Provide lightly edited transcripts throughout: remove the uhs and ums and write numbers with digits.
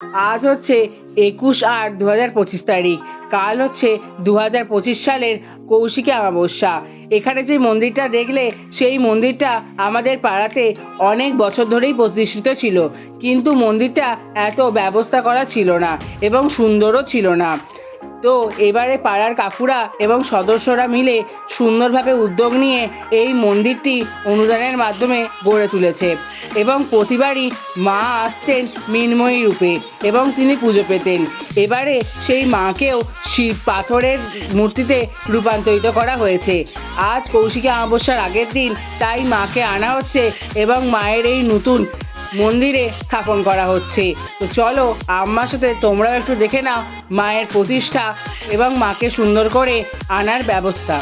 আজ হচ্ছে 21/8/2025 তারিখ। কাল হচ্ছে 2025 সালের কৌশিকী অমাবস্যা। এখানে যে মন্দিরটা দেখলে, সেই মন্দিরটা আমাদের পাড়াতে অনেক বছর ধরেই প্রতিষ্ঠিত ছিল, কিন্তু মন্দিরটা এত ব্যবস্থা করা ছিল না এবং সুন্দরও ছিল না। তো এবারে পাড়ার কাকুরা এবং সদস্যরা মিলে সুন্দরভাবে উদ্যোগ নিয়ে এই মন্দিরটি অনুদানের মাধ্যমে গড়ে তুলেছে এবং প্রতিবারই মা আসতেন মৃন্ময়ী রূপে এবং তিনি পুজো পেতেন। এবারে সেই মাকেও পাথরের মূর্তিতে রূপান্তরিত করা হয়েছে। আজ কৌশিকী অমাবস্যার আগের দিন, তাই মাকে আনা হচ্ছে এবং মায়ের এই নতুন মন্দিরে স্থাপন করা হচ্ছে। তো চলো আমার সাথে তোমরাও একটু দেখে নাও মায়ের প্রতিষ্ঠা এবং মাকে সুন্দর করে আনার ব্যবস্থা।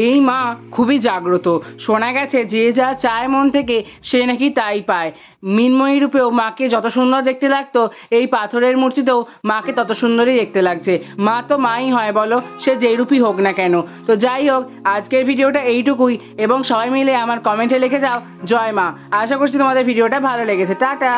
এই মা খুবই জাগ্রত। শোনা গেছে যে যা চায় মন থেকে সে নাকি তাই পায়। মৃন্ময়ী রূপেও মাকে যত সুন্দর দেখতে লাগতো, এই পাথরের মূর্তিতেও মাকে তত সুন্দরই দেখতে লাগছে। মা তো মাই হয় বলো, সে যেই রূপই হোক না কেন। তো যাই হোক, আজকের ভিডিওটা এইটুকুই এবং সবাই মিলে আমার কমেন্টে লিখে যাও জয় মা। আশা করছি তোমাদের ভিডিওটা ভালো লেগেছে। টাটা।